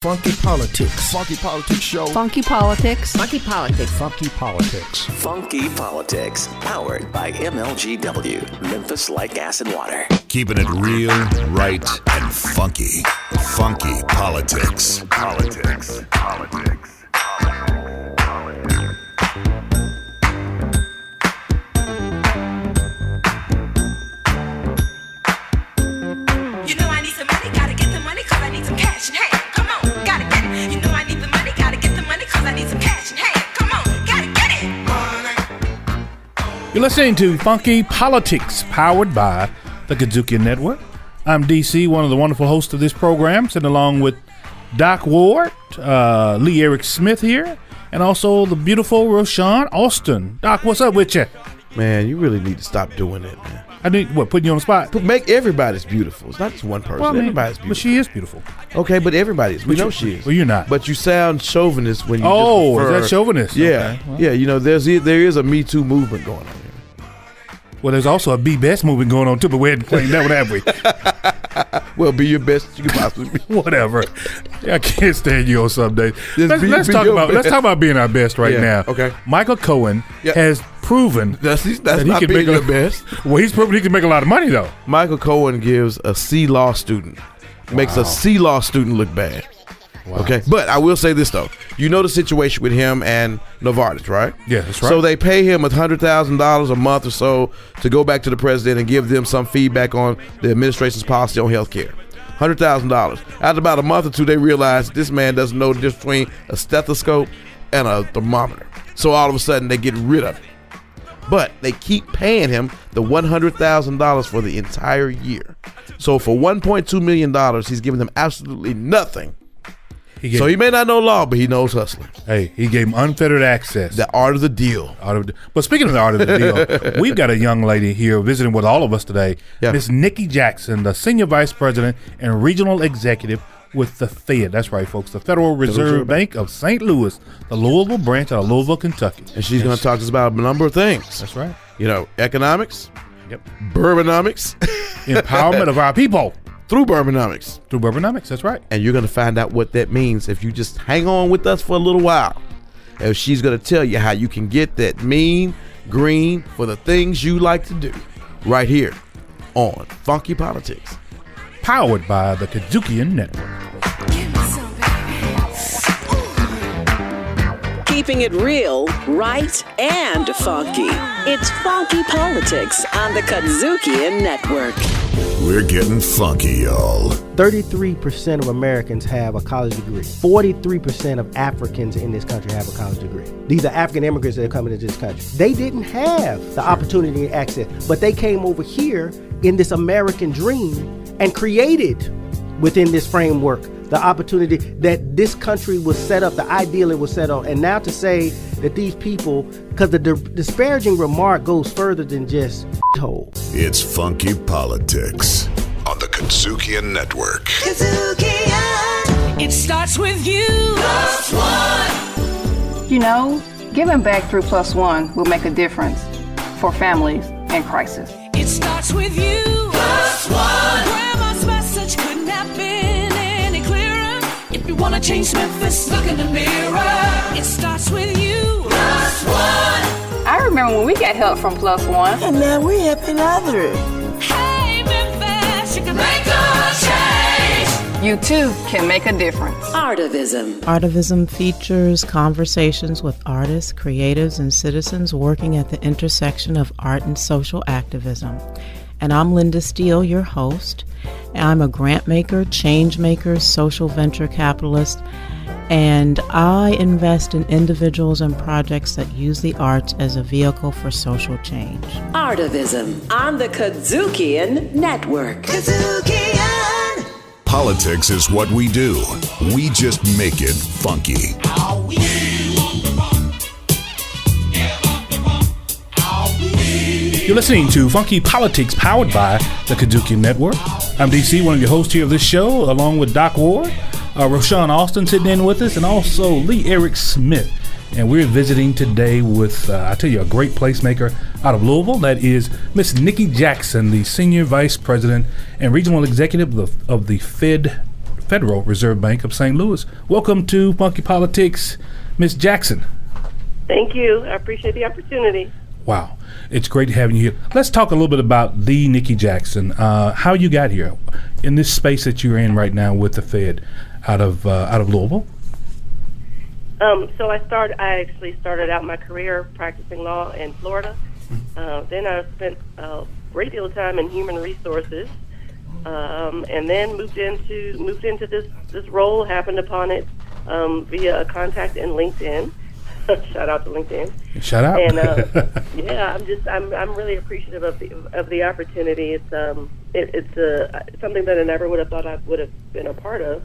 Funky Politics. Funky Politics Show. Funky Politics. Funky Politics. Funky Politics. Funky Politics, powered by MLGW, Memphis Light Gas and Water. Keeping it real, right, and funky. Funky Politics. Politics. Politics. You know I need some money, gotta get the money, cause I need some cash in hand. Come on, gotta get it. You know I need the money, gotta get the money, cause I need some cash in hand. Come on, gotta get it. You're listening to Funky Politics, powered by the KUDZUKIAN Network. I'm DC, one of the wonderful hosts of this program, sitting along with Doc Ward, Lee Eric Smith here, and also the beautiful Roshan Austin. Doc, what's up with you? Man, you really need to stop doing that, man. I need, putting you on the spot? Make everybody's beautiful. It's not just one person. Well, I mean, everybody's beautiful. But she is beautiful. Okay, but everybody's. We know she is. Well, you're not. But you sound chauvinist when you Oh, just prefer, is that chauvinist? Yeah. Okay, well. Yeah, you know, there is a Me Too movement going on here. Well, there's also a Be Best movement going on, too, but we hadn't claimed that one, have we? Well, be your best you can possibly be. Whatever. I can't stand you on some days. Let's be talk your best. about being our best right now. Okay. Michael Cohen Yeah. has proven That's that he not can being make your best. Well, he's proven he can make a lot of money though. Michael Cohen gives a C law student, makes a C law student look bad. Wow. Okay, but I will say this though. You know the situation with him and Novartis, right? Yeah, that's right. So they pay him $100,000 a month or so to go back to the president and give them some feedback on the administration's policy on health care. $100,000. After about a month or two, they realize this man doesn't know the difference between a stethoscope and a thermometer. So all of a sudden, they get rid of it. But they keep paying him the $100,000 for the entire year. So for $1.2 million, he's giving them absolutely nothing. So he may not know law, but he knows hustling. Hey, he gave him unfettered access. The art of the deal. But speaking of the art of the deal, we've got a young lady here visiting with all of us today, Yeah. Miss Nikki Jackson, the Senior Vice President and Regional Executive with the Fed. That's right, folks. The Federal Reserve Bank of St. Louis, the Louisville Branch out of Louisville, Kentucky. And she's going to talk to us about a number of things. That's right. You know, economics, Yep. Bourbonomics, Empowerment of our people. through Bourbonomics. Through Boubonomics, that's right. And you're going to find out what that means if you just hang on with us for a little while. And she's going to tell you how you can get that mean green for the things you like to do right here on Funky Politics. Powered by the KUDZUKIAN Network. Keeping it real, right, and funky. It's Funky Politics on the KUDZUKIAN Network. We're getting funky, y'all. 33% of Americans have a college degree. 43% of Africans in this country have a college degree. These are African immigrants that are coming into this country. They didn't have the opportunity and access, but they came over here in this American dream and created within this framework the opportunity that this country was set up, the ideal it was set on. And now to say that these people, because the disparaging remark goes further than just hole. It's Funky Politics on the KUDZUKIAN Network. KUDZUKIAN. It starts with you. Plus one. You know, giving back through Plus One will make a difference for families in crisis. It starts with you. Plus one. Grandma's message couldn't have been any clearer. If you want to change Memphis, look in the mirror. It starts with you. Plus one. I remember when we got help from Plus One. And now we're helping others. Hey, Memphis, you can make a change. You too can make a difference. Artivism. Artivism features conversations with artists, creatives, and citizens working at the intersection of art and social activism. And I'm Linda Steele, your host. I'm a grant maker, change maker, social venture capitalist, and I invest in individuals and projects that use the arts as a vehicle for social change. Artivism on the KUDZUKIAN Network. KUDZUKIAN. Politics is what we do. We just make it funky. You're listening to Funky Politics, powered by the KUDZUKIAN Network. I'm DC, one of your hosts here of this show, along with Doc Ward, Roshan Austin sitting in with us, and also Lee Eric Smith. And we're visiting today with, I tell you, a great placemaker out of Louisville. That is Miss Nikki Jackson, the Senior Vice President and Regional Executive of the Fed Federal Reserve Bank of St. Louis. Welcome to Funky Politics, Ms. Jackson. Thank you. I appreciate the opportunity. Wow, it's great having you here. Let's talk a little bit about the Nikki Jackson, how you got here in this space that you're in right now with the Fed out of Louisville. So I actually started out my career practicing law in Florida. Then I spent a great deal of time in human resources, and then moved into this role. Happened upon it via a contact in LinkedIn. Shout out to LinkedIn. Shout out. And yeah, I'm really appreciative of the opportunity. It's something that I never would have thought I would have been a part of.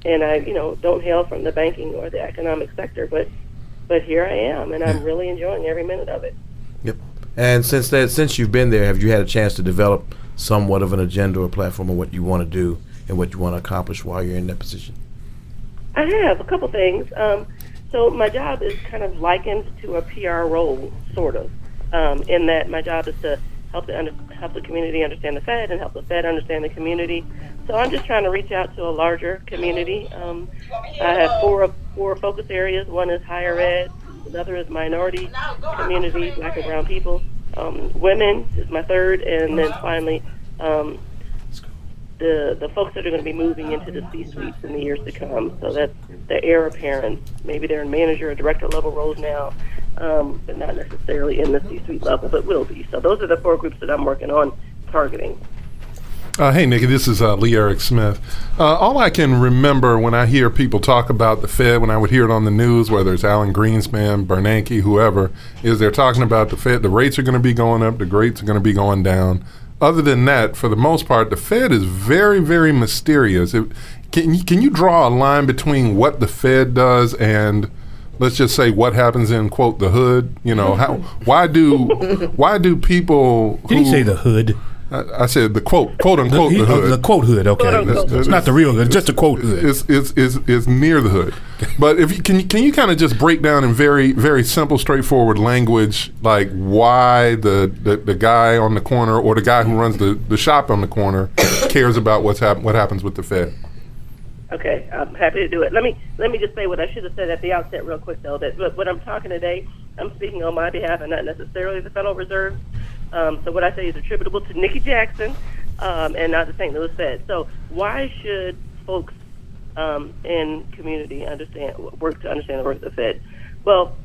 And I, don't hail from the banking or the economic sector, but here I am, and I'm really enjoying every minute of it. Yep. And since you've been there, have you had a chance to develop somewhat of an agenda or platform of what you want to do and what you want to accomplish while you're in that position? I have a couple things. So my job is kind of likened to a PR role, sort of, in that my job is to help the community understand the Fed and help the Fed understand the community. So I'm just trying to reach out to a larger community. I have four focus areas. One is higher ed. Another is minority community, Black and brown people. Women is my third, and then finally the folks that are going to be moving into the C-suites in the years to come. So that's the heir apparents. Maybe they're in manager or director level roles now, but not necessarily in the C-suite level, but will be. So those are the four groups that I'm working on targeting. Hey, Nikki, this is Lee Eric Smith. All I can remember when I hear people talk about the Fed, when I would hear it on the news, whether it's Alan Greenspan, Bernanke, whoever, is they're talking about the Fed. The rates are going to be going up. The rates are going to be going down. Other than that, for the most part, the Fed is very, very mysterious. Can you draw a line between what the Fed does and, let's just say, what happens in, quote, the hood? Why do people who... Did he say the hood? I said the quote unquote the hood. The quote hood, okay. It's not the real hood, it's just the quote hood. It's near the hood. But if you can you kind of just break down in very, very simple, straightforward language, like why the guy on the corner or the guy who runs the shop on the corner cares about what happens with the Fed? Okay, I'm happy to do it. Let me just say what I should have said at the outset real quick, though, that when I'm talking today, I'm speaking on my behalf and not necessarily the Federal Reserve. So what I say is attributable to Nikki Jackson and not the St. Louis Fed. So why should folks in community work to understand the work of the Fed? Well,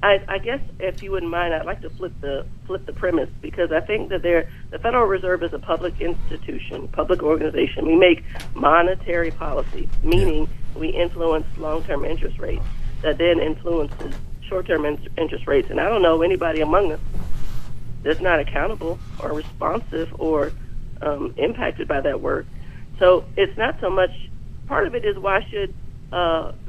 I guess if you wouldn't mind, I'd like to flip the premise, because I think that the Federal Reserve is a public institution, public organization. We make monetary policy, meaning we influence long-term interest rates that then influences short-term interest rates. And I don't know anybody among us that's not accountable or responsive or impacted by that work. So it's not so much, part of it is why should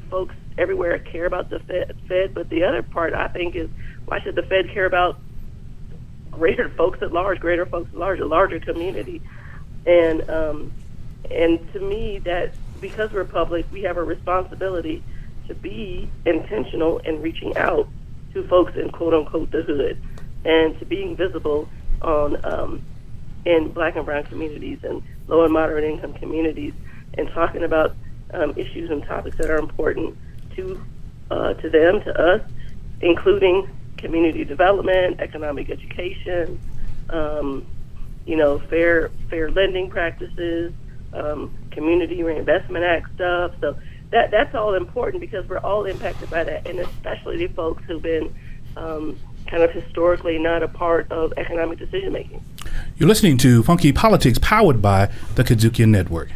folks everywhere care about the Fed, but the other part I think is why should the Fed care about greater folks at large, a larger community. And to me, that because we're public, we have a responsibility to be intentional in reaching out to folks in quote unquote the hood, and to being visible on in Black and brown communities and low and moderate income communities, and talking about issues and topics that are important to them, to us, including community development, economic education, fair lending practices, Community Reinvestment Act stuff. So that's all important because we're all impacted by that, and especially the folks who've been kind of historically not a part of economic decision making. You're listening to Funky Politics, powered by the KUDZUKIAN Network.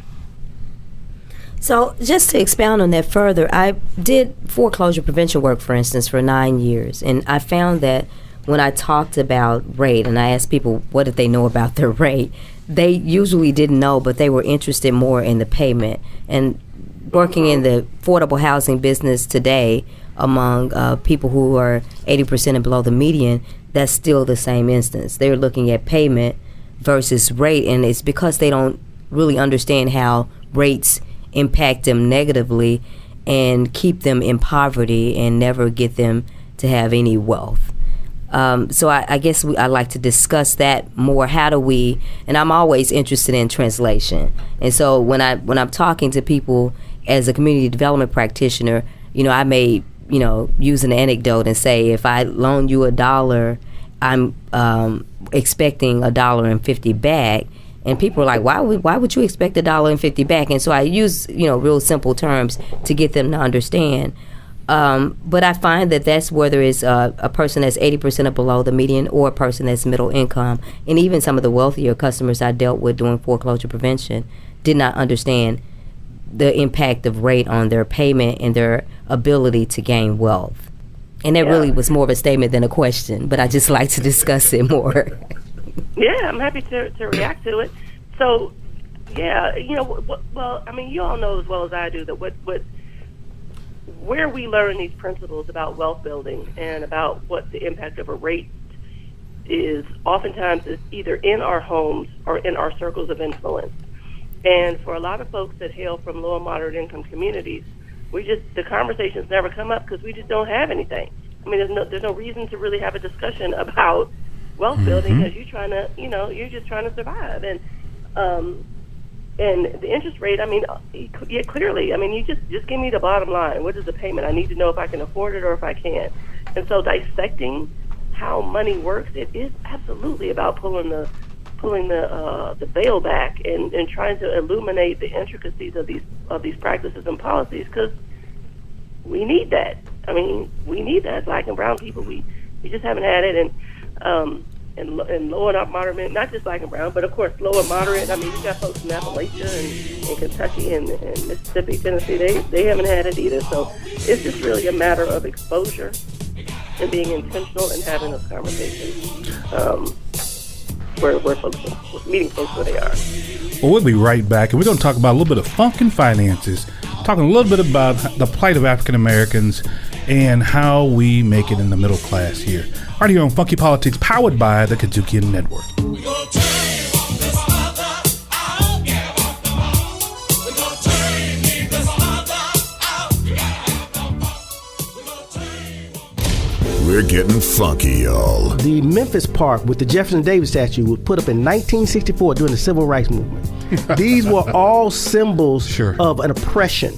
So just to expound on that further, I did foreclosure prevention work, for instance, for 9 years. And I found that when I talked about rate, and I asked people what did they know about their rate, they usually didn't know, but they were interested more in the payment. And working in the affordable housing business today among people who are 80% and below the median, that's still the same instance. They're looking at payment versus rate, and it's because they don't really understand how rates impact them negatively and keep them in poverty and never get them to have any wealth. So I guess I like to discuss that more. How do we? And I'm always interested in translation. And so when I'm talking to people as a community development practitioner, I may use an anecdote and say, if I loan you $1, I'm expecting $1.50 back. And people are like, why would you expect $1.50 back? And so I use real simple terms to get them to understand. But I find that that's whether it's a person that's 80% or below the median or a person that's middle income. And even some of the wealthier customers I dealt with doing foreclosure prevention did not understand the impact of rate on their payment and their ability to gain wealth. And that really was more of a statement than a question, but I just like to discuss it more. Yeah, I'm happy to react to it. So, yeah, well, I mean, you all know as well as I do that where we learn these principles about wealth building and about what the impact of a rate is oftentimes is either in our homes or in our circles of influence. And for a lot of folks that hail from low and moderate income communities, the conversations never come up because we just don't have anything. I mean, there's no reason to really have a discussion about wealth building because you're just trying to survive. And the interest rate, I mean, yeah, clearly, I mean, you just give me the bottom line. What is the payment? I need to know if I can afford it or if I can't. And so dissecting how money works, it is absolutely about pulling the veil back and trying to illuminate the intricacies of these practices and policies, because we need that. I mean, we need that. Black and brown people, we just haven't had it. And low and moderate, not just black and brown, but of course low and moderate. I mean, you got folks in Appalachia and Kentucky and Mississippi, Tennessee. They haven't had it either. So it's just really a matter of exposure and being intentional and having those conversations where folks are meeting folks where they are. Well, we'll be right back, and we're going to talk about a little bit of funk and finances, talking a little bit about the plight of African Americans and how we make it in the middle class here. Right here on Funky Politics, powered by the KUDZUKIAN Network. We're getting funky, y'all. The Memphis Park with the Jefferson Davis statue was put up in 1964 during the Civil Rights Movement. These were all symbols of an oppression.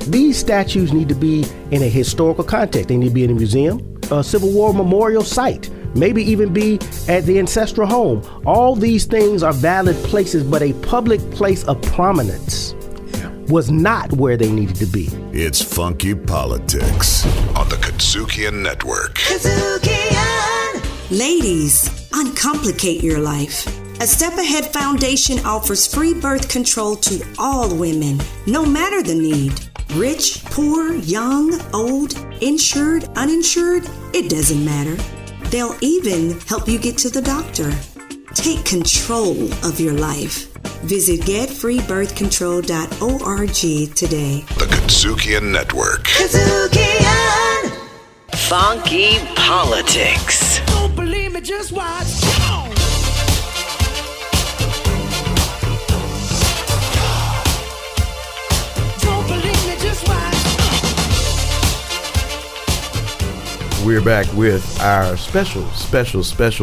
These statues need to be in a historical context. They need to be in a museum, a Civil War memorial site, maybe even be at the ancestral home. All these things are valid places, but a public place of prominence was not where they needed to be. It's Funky Politics on the KUDZUKIAN Network. KUDZUKIAN! Ladies, uncomplicate your life. A Step Ahead Foundation offers free birth control to all women, no matter the need. Rich, poor, young, old, insured, uninsured, it doesn't matter. They'll even help you get to the doctor. Take control of your life. Visit getfreebirthcontrol.org today. The KUDZUKIAN Network. KUDZUKIAN! Funky Politics. Don't believe me, just watch. Come on. Don't believe me, just watch. We're back with our special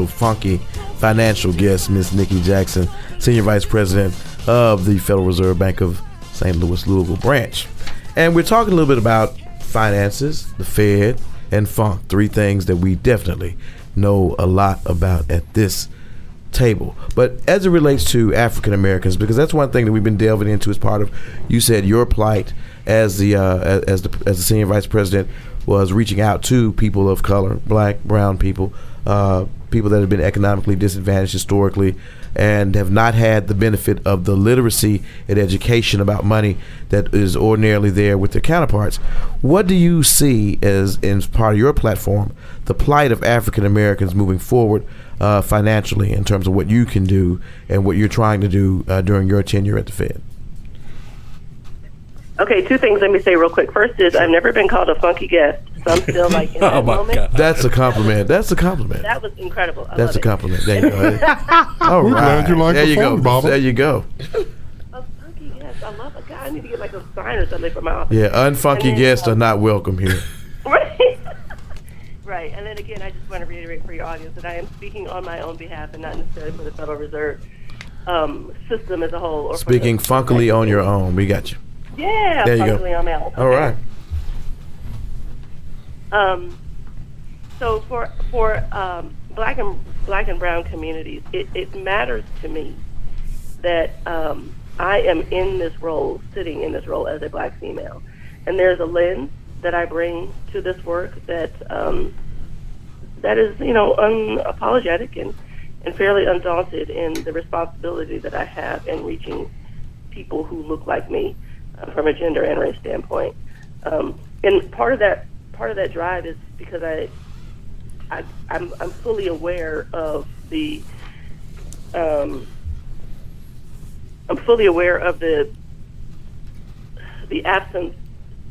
funky financial guest, Miss Nikki Jackson, Senior Vice President of the Federal Reserve Bank of St. Louis, Louisville Branch. And we're talking a little bit about finances, the Fed, and funk, three things that we definitely know a lot about at this table. But as it relates to African Americans, because that's one thing that we've been delving into as part of, you said, your plight as the Senior Vice President was reaching out to people of color, black, brown people, people that have been economically disadvantaged historically and have not had the benefit of the literacy and education about money that is ordinarily there with their counterparts. What do you see as part of your platform, the plight of African Americans moving forward financially in terms of what you can do and what you're trying to do during your tenure at the Fed? Okay, two things let me say real quick. First is I've never been called a funky guest, so I'm still like in that moment. God. That's a compliment. That was incredible. That's a compliment. There you go. All right. Glad you like there you go. Baba. There you go. A funky guest. I love it. God, I need to get like a sign or something for my office. Yeah, unfunky guests are not welcome here. Right. Right, and then again, I just want to reiterate for your audience that I am speaking on my own behalf and not necessarily for the Federal Reserve system as a whole. Or speaking funkily on your own. We got you. Yeah, there you funkily go. on my own. All right. So for black and brown communities, it matters to me that I am in this role, sitting in this role as a black female, and there's a lens that I bring to this work that is, unapologetic and fairly undaunted in the responsibility that I have in reaching people who look like me from a gender and race standpoint. And part of that drive is because I'm fully aware of the absence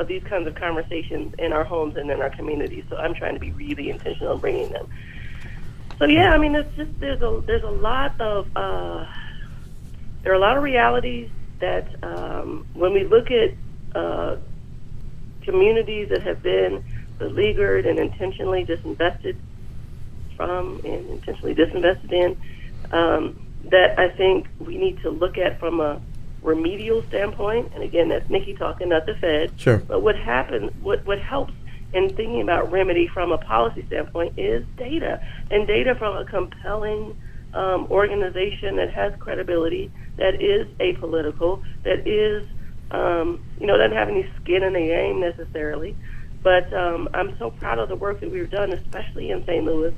of these kinds of conversations in our homes and in our communities. So I'm trying to be really intentional in bringing them. So yeah, I mean, it's just there are a lot of realities that when we look at communities that have been beleaguered and intentionally disinvested from and intentionally disinvested in, that I think we need to look at from a remedial standpoint. And again, that's Nikki talking, not the Fed. Sure. But what helps in thinking about remedy from a policy standpoint is data, and data from a compelling organization that has credibility, that is apolitical, that is doesn't have any skin in the game necessarily. But I'm so proud of the work that we've done, especially in St. Louis,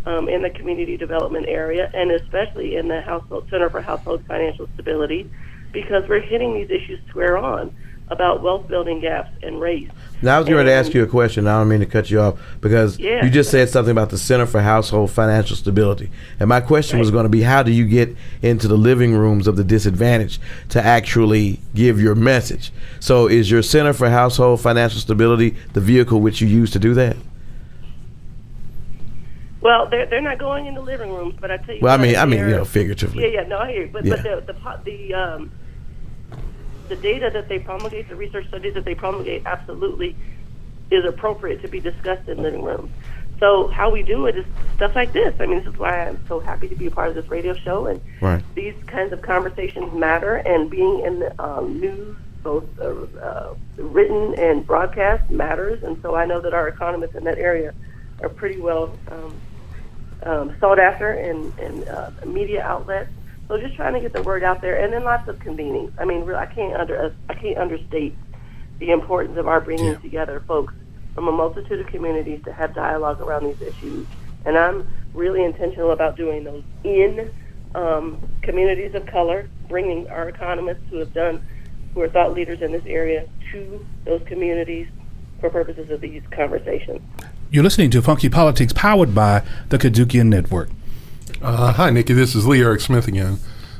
in the community development area, and especially in the Center for Household Financial Stability, because we're hitting these issues square on about wealth building gaps and race. Now, I was going to ask you a question. I don't mean to cut you off, because you just said something about the Center for Household Financial Stability. And my question was going to be, how do you get into the living rooms of the disadvantaged to actually give your message? So is your Center for Household Financial Stability the vehicle which you use to do that? Well, they're not going into living rooms, but I tell you. Well, I mean, figuratively. Yeah, no, I hear you. But the data that they promulgate, the research studies that they promulgate, absolutely is appropriate to be discussed in living rooms. So how we do it is stuff like this. I mean, this is why I'm so happy to be a part of this radio show, and these kinds of conversations matter. And being in the news, both written and broadcast, matters. And so I know that our economists in that area are pretty well sought after in media outlets. So just trying to get the word out there, and then lots of convenings. I mean, I can't understate the importance of our bringing together folks from a multitude of communities to have dialogue around these issues. And I'm really intentional about doing those in communities of color, bringing our economists who are thought leaders in this area to those communities for purposes of these conversations. You're listening to Funky Politics, powered by the KUDZUKIAN Network. Hi, Nikki. This is Lee Eric Smith again.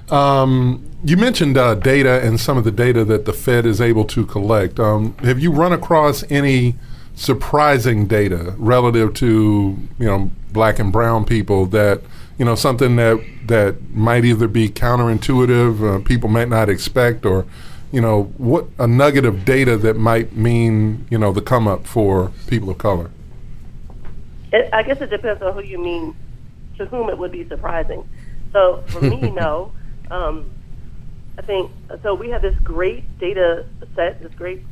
You mentioned data and some of the data that the Fed is able to collect. Have you run across any surprising data relative to, black and brown people that, something that might either be counterintuitive, people might not expect, or, what a nugget of data that might mean, the come up for people of color? I guess it depends on who you mean, to whom it would be surprising. So for me, no. I think, so we have this great data set, this great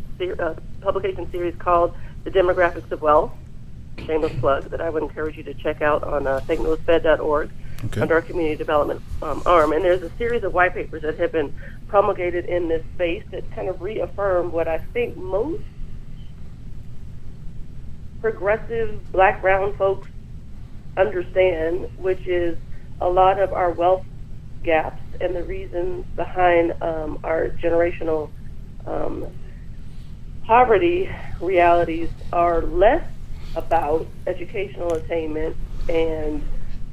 publication series called The Demographics of Wealth, shameless plug, that I would encourage you to check out on stlouisfed.org under our community development arm. And there's a series of white papers that have been promulgated in this space that kind of reaffirm what I think most progressive black, brown folks understand, which is a lot of our wealth gaps and the reasons behind our generational poverty realities are less about educational attainment and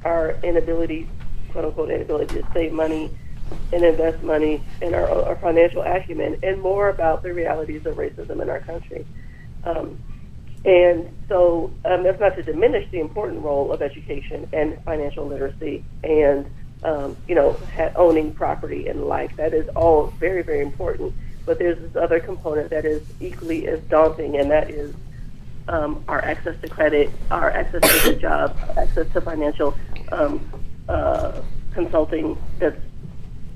our inability, quote unquote, inability to save money and invest money in our financial acumen, and more about the realities of racism in our country. And so that's not to diminish the important role of education and financial literacy and, owning property and life. That is all very, very important. But there's this other component that is equally as daunting, and that is our access to credit, our access to good jobs, our access to financial consulting that's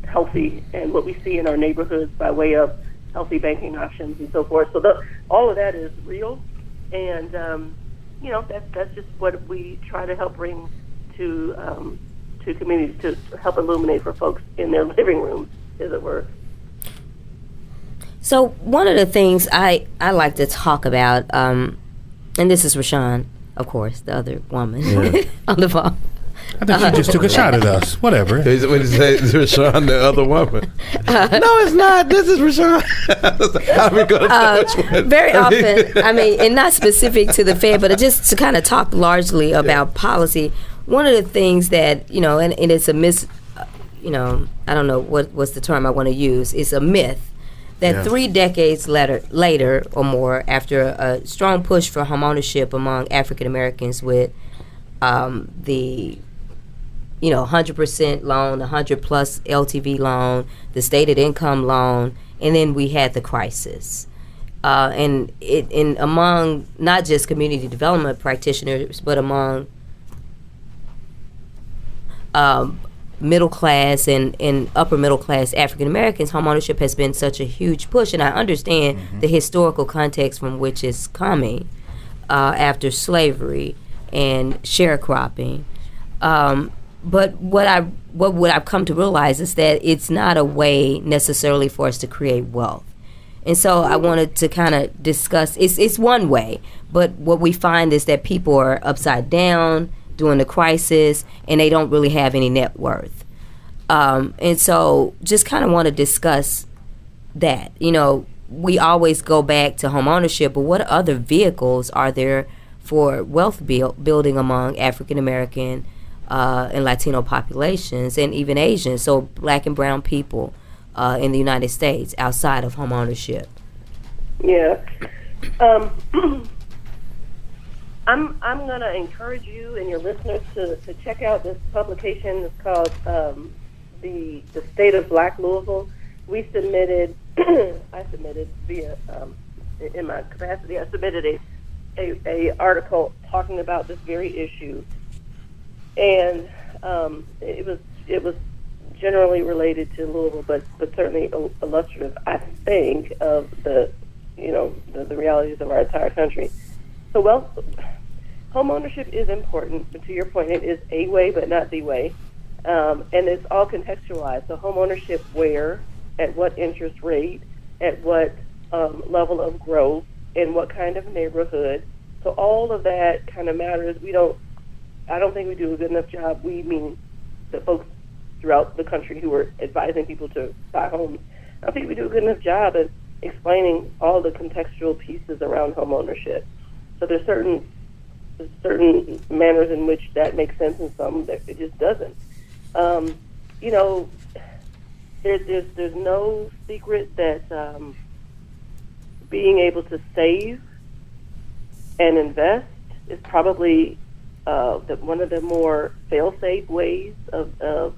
healthy, and what we see in our neighborhoods by way of healthy banking options and so forth. So all of that is real, and that's just what we try to help bring to communities, to help illuminate for folks in their living rooms, as it were. So one of the things I like to talk about, and this is Rashawn, of course, the other woman on the phone. I think you just took a shot at us. Whatever. When you say Rashawn, the other woman. No, it's not. This is Rashawn. How are we going to know which one? Very often, and not specific to the Fed, but just to kind of talk largely about policy. One of the things that, and it's a I don't know what's the term I want to use, it's a myth that 3 decades later or more, after a strong push for homeownership among African Americans with the 100% loan, 100 plus LTV loan, the stated income loan, and then we had the crisis. And among not just community development practitioners, but among middle class and upper middle class African Americans, homeownership has been such a huge push. And I understand the historical context from which it's coming after slavery and sharecropping. But what I've come to realize is that it's not a way necessarily for us to create wealth. And so I wanted to kind of discuss, it's one way, but what we find is that people are upside down during the crisis and they don't really have any net worth. And so just kind of want to discuss that. We always go back to home ownership, but what other vehicles are there for wealth building among African American and Latino populations, and even Asians, so black and brown people in the United States outside of home ownership? Yeah. I'm going to encourage you and your listeners to check out this publication. It's called the State of Black Louisville. I submitted via, in my capacity, I submitted a article talking about this very issue. And it was generally related to Louisville, but certainly illustrative, I think, of the realities of our entire country. So, home ownership is important, but to your point, it is a way, but not the way, and it's all contextualized. So, home ownership where, at what interest rate, at what level of growth, in what kind of neighborhood. So, all of that kind of matters. I don't think we do a good enough job. We mean the folks throughout the country who are advising people to buy homes. I don't think we do a good enough job at explaining all the contextual pieces around home ownership. So there's certain manners in which that makes sense, and some that it just doesn't. There's no secret that being able to save and invest is probably one of the more fail-safe ways of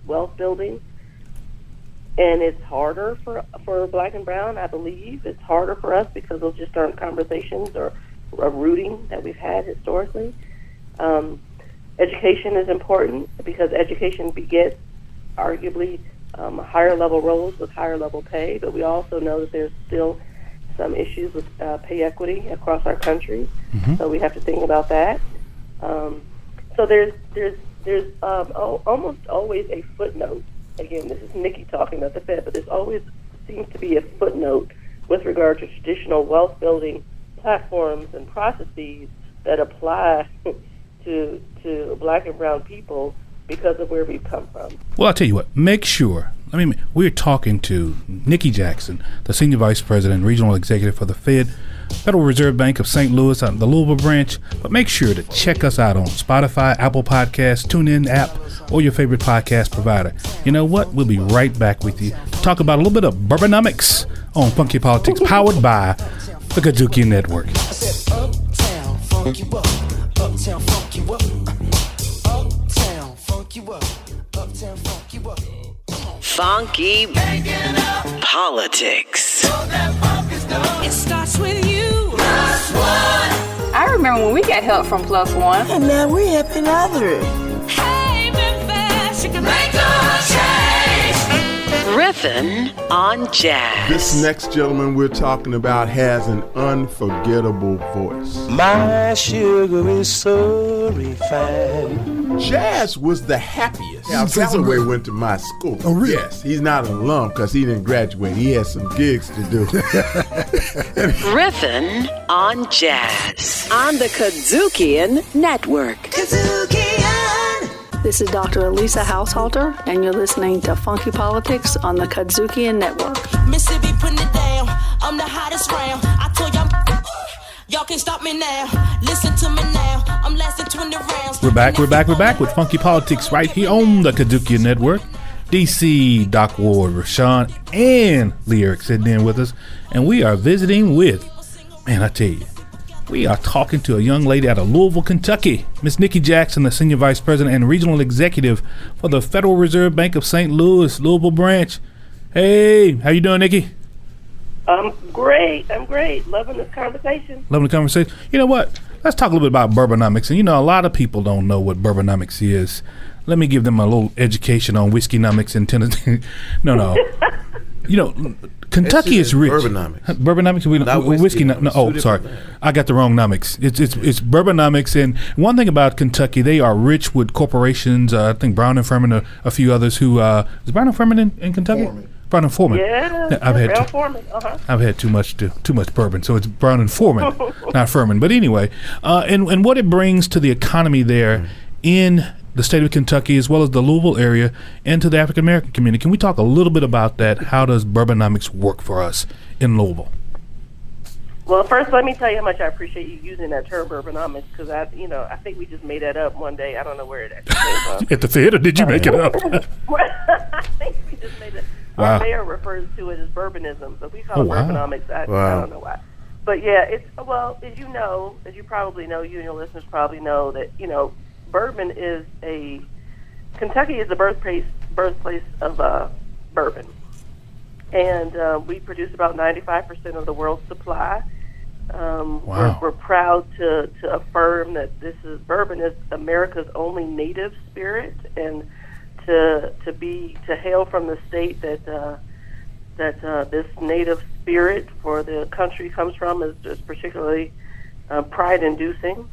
wealth building. And it's harder for black and brown, I believe. It's harder for us because those just aren't conversations or rooting that we've had historically. Education is important because education begets arguably higher level roles with higher level pay, but we also know that there's still some issues with pay equity across our country, so we have to think about that. So there's almost always a footnote. Again, this is Nikki talking about the Fed, but there's always seems to be a footnote with regard to traditional wealth building platforms and processes that apply to black and brown people because of where we've come from. Well, I'll tell you what, make sure. We're talking to Nikki Jackson, the Senior Vice President and Regional Executive for the Federal Reserve Bank of St. Louis out of the Louisville Branch. But make sure to check us out on Spotify, Apple Podcasts, TuneIn app, or your favorite podcast provider. You know what? We'll be right back with you to talk about a little bit of Boubonomics on Funky Politics, powered by the KUDZUKIAN Network. Uptown, funk you up. Uptown, funk you up. Uptown, funk you up. Uptown, funk you up. Funky Politics. It starts with you. +1. I remember time when we got help from Plus One. And now we're helping others. Hey, Memphis, you can make a change. Riffin' on Jazz. This next gentleman we're talking about has an unforgettable voice. My sugar is so refined. Jazz was the happiest. Now, Callaway went to my school. Oh, really? Yes, he's not an alum because he didn't graduate. He had some gigs to do. Riffin' on Jazz on the KUDZUKIAN Network. This is Dr. Elisa Haushalter, and you're listening to Funky Politics on the KUDZUKIAN Network. Mississippi putting it down. I'm the hottest round. I told y'all can't stop me now. Listen to me now. I'm lasting 20 rounds. We're back with Funky Politics right here on the KUDZUKIAN Network. DC, Doc Ward, Rashawn, and Lee Eric sitting in with us. And we are visiting with, man, I tell you, we are talking to a young lady out of Louisville, Kentucky, Miss Nikki Jackson, the Senior Vice President and Regional Executive for the Federal Reserve Bank of St. Louis, Louisville Branch. Hey, how you doing, Nikki? I'm great. Loving this conversation. Loving the conversation. You know what? Let's talk a little bit about Boubonomics. And you know, a lot of people don't know what Boubonomics is. Let me give them a little education on Whiskeynomics in Tennessee. No. You know, Kentucky is rich. Bourbon-nomics. Whiskey. Sorry. I got the wrong nomics. It's Bourbon-nomics. And one thing about Kentucky, they are rich with corporations. I think Brown and Furman, a few others who is Brown and Furman in Kentucky? Brown and Foreman. Yeah, I've had too much bourbon, so it's Brown and Foreman, not Furman. But anyway, and what it brings to the economy there in the state of Kentucky, as well as the Louisville area, and to the African American community. Can we talk a little bit about that? How does Boubonomics work for us in Louisville? Well, first, let me tell you how much I appreciate you using that term, Boubonomics, because I think we just made that up one day. I don't know where it actually came from. At the Fed, or did you make it up? I think we just made it. Wow. Our mayor refers to it as Bourbonism, but we call it Boubonomics. I don't know why. But yeah, as you probably know, you and your listeners probably know that, bourbon is Kentucky is the birthplace of bourbon. And we produce about 95% of the world's supply. We're proud to affirm that bourbon is America's only native spirit, and to hail from the state that this native spirit for the country comes from is particularly pride-inducing.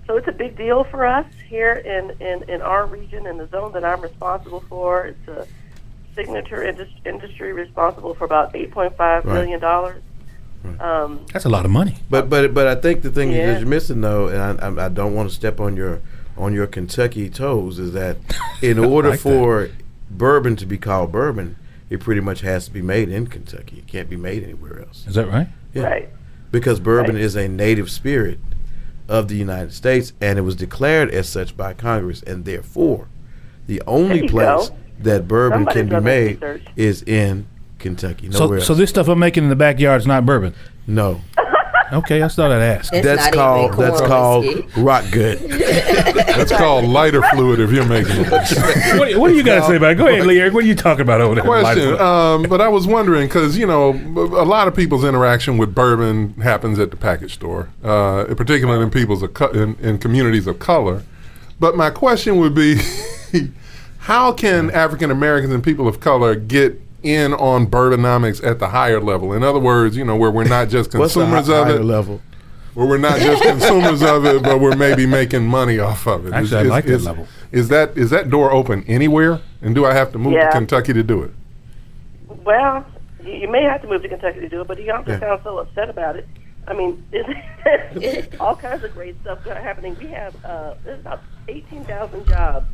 So it's a big deal for us here in our region, in the zone that I'm responsible for. It's a signature industry responsible for about $8.5 million. That's a lot of money. But I think the thing that you're missing, though, and I don't want to step on your Kentucky toes, is that in order for bourbon to be called bourbon, it pretty much has to be made in Kentucky. It can't be made anywhere else. Is that right? Yeah. Right. Because bourbon is a native spirit of the United States, and it was declared as such by Congress, and therefore the only place that bourbon can be made is in Kentucky. Nowhere So this stuff I'm making in the backyard is not bourbon? No. Okay, I thought I'd ask. That's called rock good. That's called lighter fluid if you're making it. What do you got to say about it? Go ahead, Lee Eric. What are you talking about over there? Question. But I was wondering, because, a lot of people's interaction with bourbon happens at the package store, particularly in communities of color. But my question would be, how can African Americans and people of color get in on Bourbonomics at the higher level? In other words, where we're not just consumers of it. Level? Where we're not just consumers of it, but we're maybe making money off of it. Actually, I like that level. Is that door open anywhere? And do I have to move to Kentucky to do it? Well, you may have to move to Kentucky to do it, but you don't have to sound so upset about it. I mean, there's all kinds of great stuff happening. We have there's about 18,000 jobs.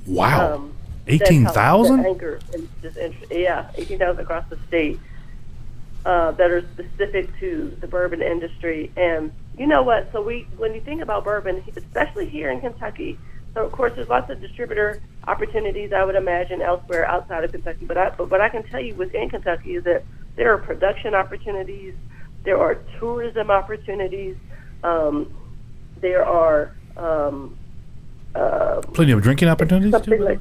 Wow. 18,000? 18,000 across the state that are specific to the bourbon industry. And you know what? So when you think about bourbon, especially here in Kentucky, so of course there's lots of distributor opportunities, I would imagine, elsewhere outside of Kentucky. But what I can tell you within Kentucky is that there are production opportunities, there are tourism opportunities, there are plenty of drinking opportunities too.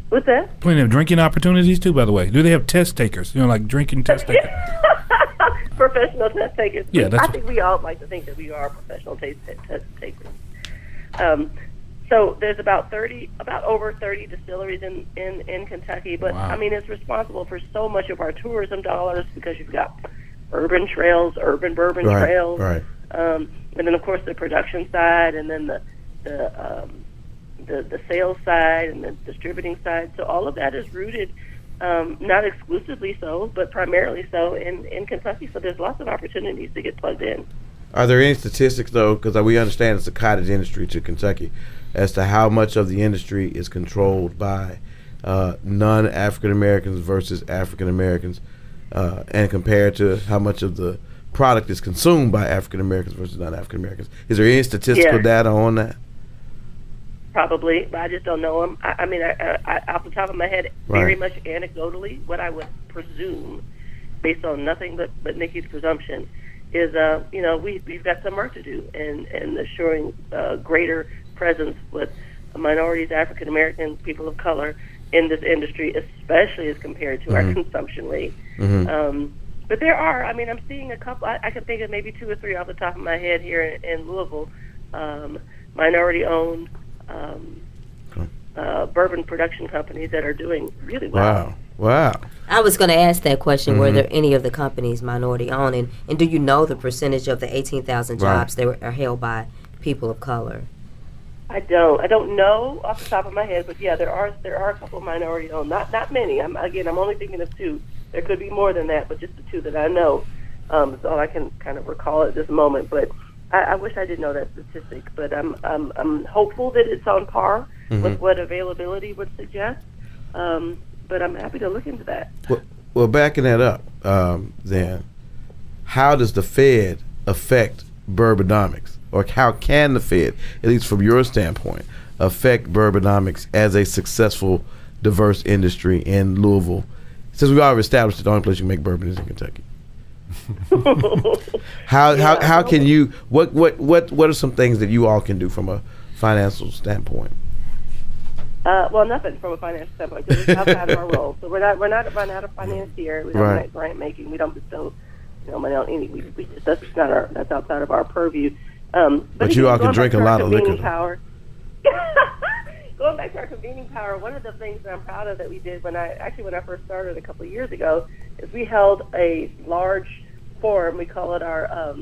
What's that? Plenty of drinking opportunities too, by the way. Do they have test takers? Like drinking test takers? professional test takers. Yeah, I think we all like to think that we are professional test takers. So there's about over 30 distilleries in Kentucky, but Wow. I mean it's responsible for so much of our tourism dollars because you've got urban trails, urban bourbon trails, Right. and then of course the production side, and then the sales side and the distributing side. So all of that is rooted, not exclusively so, but primarily so in Kentucky. So there's lots of opportunities to get plugged in. Are there any statistics, though, because we understand it's a cottage industry to Kentucky, as to how much of the industry is controlled by non-African Americans versus African Americans, and compared to how much of the product is consumed by African Americans versus non-African Americans? Is there any statistical data on that? Probably, but I just don't know them. I mean, I off the top of my head, very much anecdotally, what I would presume, based on nothing but Nikki's presumption, is we've got some work to do in assuring greater presence with minorities, African Americans, people of color in this industry, especially as compared to our consumption rate. But there are, I mean, I'm seeing a couple. I can think of maybe 2 or 3 off the top of my head here in Louisville, minority-owned bourbon production companies that are doing really well. Wow. I was going to ask that question, were there any of the companies minority-owned, and do you know the percentage of the 18,000 jobs that are held by people of color? I don't know off the top of my head, but yeah, there are a couple of minority-owned, not many. I'm only thinking of 2. There could be more than that, but just the 2 that I know. Is all I can kind of recall at this moment. But I wish I did know that statistic. But I'm hopeful that it's on par with what availability would suggest. But I'm happy to look into that. Well, backing that up, then, how does the Fed affect Boubonomics? Or how can the Fed, at least from your standpoint, affect Boubonomics as a successful, diverse industry in Louisville? Since we've already established that the only place you can make bourbon is in Kentucky. How can you? What are some things that you all can do from a financial standpoint? Well, nothing from a financial standpoint because it's outside of our role. So we're not a financier. We don't make grant making. We don't bestow money on any. That's outside of our purview. But you all can drink a lot of liquor. Going back to our convening power, one of the things that I'm proud of that we did when I first started a couple of years ago is we held a large forum. We call it our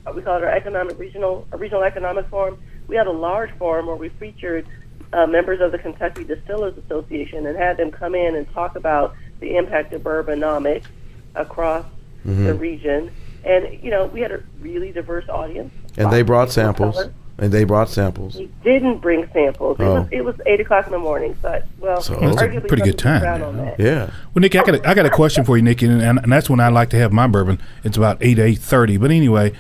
regional economic forum. We had a large forum where we featured members of the Kentucky Distillers Association and had them come in and talk about the impact of Boubonomics across the region. And we had a really diverse audience. And they brought samples. We didn't bring samples. It was 8:00 in the morning. So that's a pretty good time. Yeah. Well, Nikki, I got a question for you, Nikki, and that's when I like to have my bourbon. It's about 8:30. But anyway,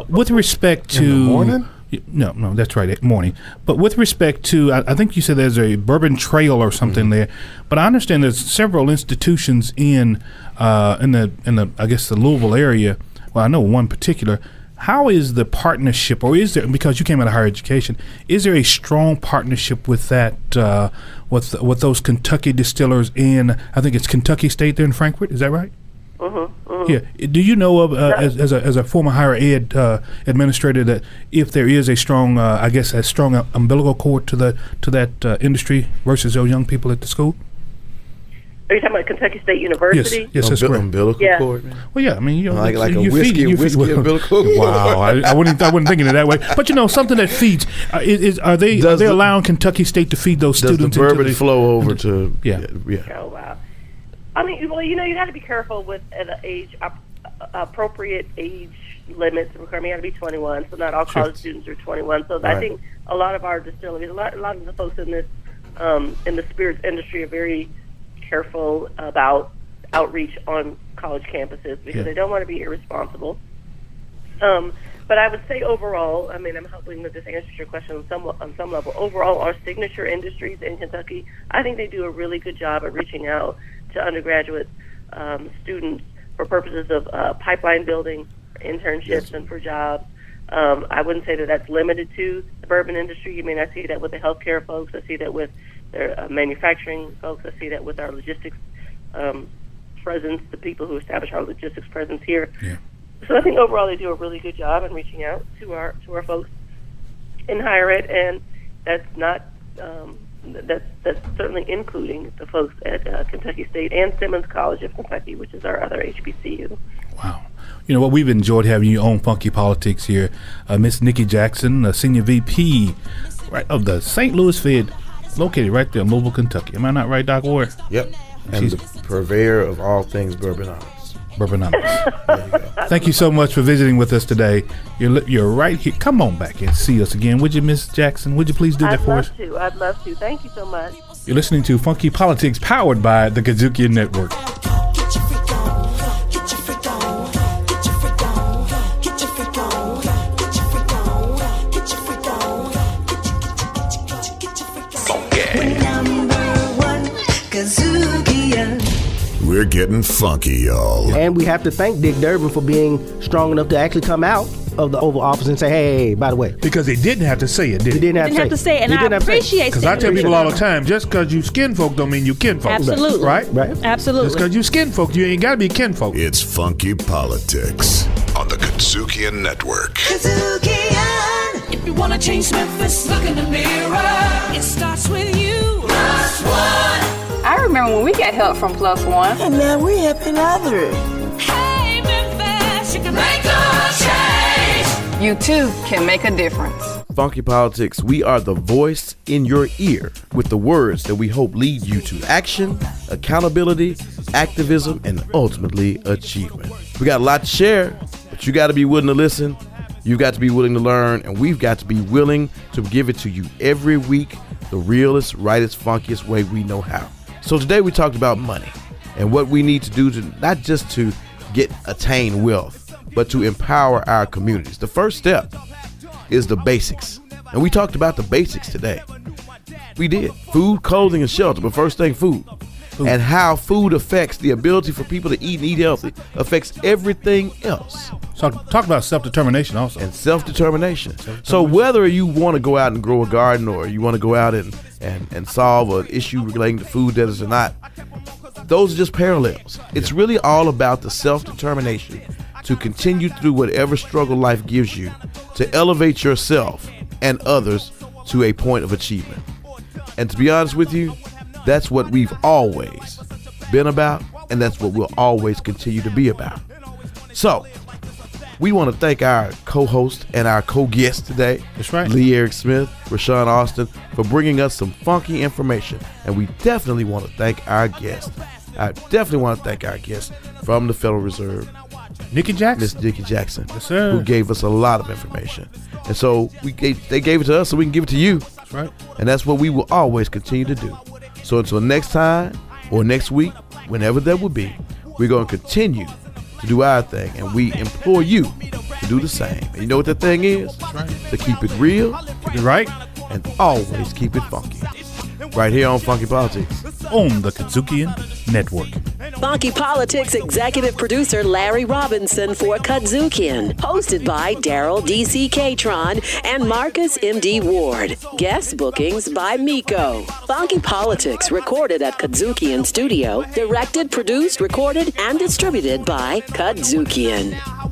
with respect to in the morning. No, that's right, morning. But with respect to, I think you said there's a bourbon trail or something there. But I understand there's several institutions in the I guess the Louisville area. Well, I know one particular. How is the partnership, or is there, because you came out of higher education, is there a strong partnership with that, with those Kentucky distillers in, I think it's Kentucky State there in Frankfort, is that right? Yeah. Do you know of, as a former higher ed administrator, that if there is a strong, a strong umbilical cord to that industry versus those young people at the school? Are you talking about Kentucky State University? Yes, that's correct. Umbilical cord, man. Well, yeah, I mean, like a whiskey umbilical cord. Wow, I wasn't thinking it that way. But something that feeds. Are they allowing Kentucky State to feed those students? Does the bourbon flow over to? Yeah. Oh wow. I mean, well, you got to be careful with appropriate age limits. I mean, you got to be 21, so not all college students are 21. So I think a lot of our distilleries, a lot of the folks in this in the spirits industry are very careful about outreach on college campuses because they don't want to be irresponsible. But I would say overall, I mean, I'm hoping that this answers your question on some level. Overall, our signature industries in Kentucky, I think they do a really good job at reaching out to undergraduate students for purposes of pipeline building, internships, and for jobs. I wouldn't say that that's limited to the bourbon industry. You mean I see that with the healthcare folks. I see that with their manufacturing folks. I see that with our logistics presence, the people who establish our logistics presence here. Yeah. So I think overall they do a really good job in reaching out to our folks in higher ed, and that's not that's certainly including the folks at Kentucky State and Simmons College of Kentucky, which is our other HBCU. Wow. You know what? We've enjoyed having you on Funky Politics here. Miss Nikki Jackson, the Senior VP of the St. Louis Fed, located right there in Louisville, Kentucky. Am I not right, Doc Ward? Yep. And the purveyor of all things Boubonomics. Thank you so much for visiting with us today. You're right here. Come on back and see us again. Would you, Miss Jackson? Would you please do that for us? I'd love to. Thank you so much. You're listening to Funky Politics, powered by the KUDZUKIAN Network. We're getting funky, y'all. And we have to thank Dick Durbin for being strong enough to actually come out of the Oval Office and say, hey, by the way. Because he didn't have to say it, did he? He didn't have to say it, and I appreciate because I tell people all the time, just because you skin folk don't mean you kin folk. Absolutely. Right? Absolutely. Just because you skin folk, you ain't got to be kin folk. It's Funky Politics on the KUDZUKIAN Network. KUDZUKIAN. If you want to change Memphis, look in the mirror. It starts with you. +1. I remember when we got help from +1. And now we're helping others. Hey, Memphis, you can make a change. You too can make a difference. Funky Politics, we are the voice in your ear with the words that we hope lead you to action, accountability, activism, and ultimately achievement. We got a lot to share, but you got to be willing to listen. You've got to be willing to learn, and we've got to be willing to give it to you every week the realest, rightest, funkiest way we know how. So today we talked about money and what we need to do to not just to attain wealth, but to empower our communities. The first step is the basics. And we talked about the basics today. We did. Food, clothing, and shelter. But first thing, food. And how food affects the ability for people to eat and eat healthy affects everything else. So talk about self-determination also. And self-determination. So whether you want to go out and grow a garden or you want to go out and solve an issue relating to food deserts or not, those are just parallels. It's really all about the self-determination to continue through whatever struggle life gives you to elevate yourself and others to a point of achievement. And to be honest with you, that's what we've always been about, and that's what we'll always continue to be about. So, we want to thank our co-host and our co-guest today. That's right. Lee Eric Smith, Rashawn Austin, for bringing us some funky information. And we definitely want to thank our guest. I definitely want to thank our guest from the Federal Reserve, Nikki Jackson. Miss Nikki Jackson, yes, sir, who gave us a lot of information. And so they gave it to us so we can give it to you. That's right. And that's what we will always continue to do. So until next time or next week, whenever that will be, we're going to continue to do our thing, and we implore you to do the same. And you know what that thing is? That's right. To keep it real, keep it right, and always keep it funky. Right here on Funky Politics. On the KUDZUKIAN Network. Funky Politics executive producer Larry Robinson for KUDZUKIAN. Hosted by Daryl D.C. Catron and Marcus M.D. Ward. Guest bookings by Miko. Funky Politics recorded at KUDZUKIAN Studio. Directed, produced, recorded, and distributed by KUDZUKIAN.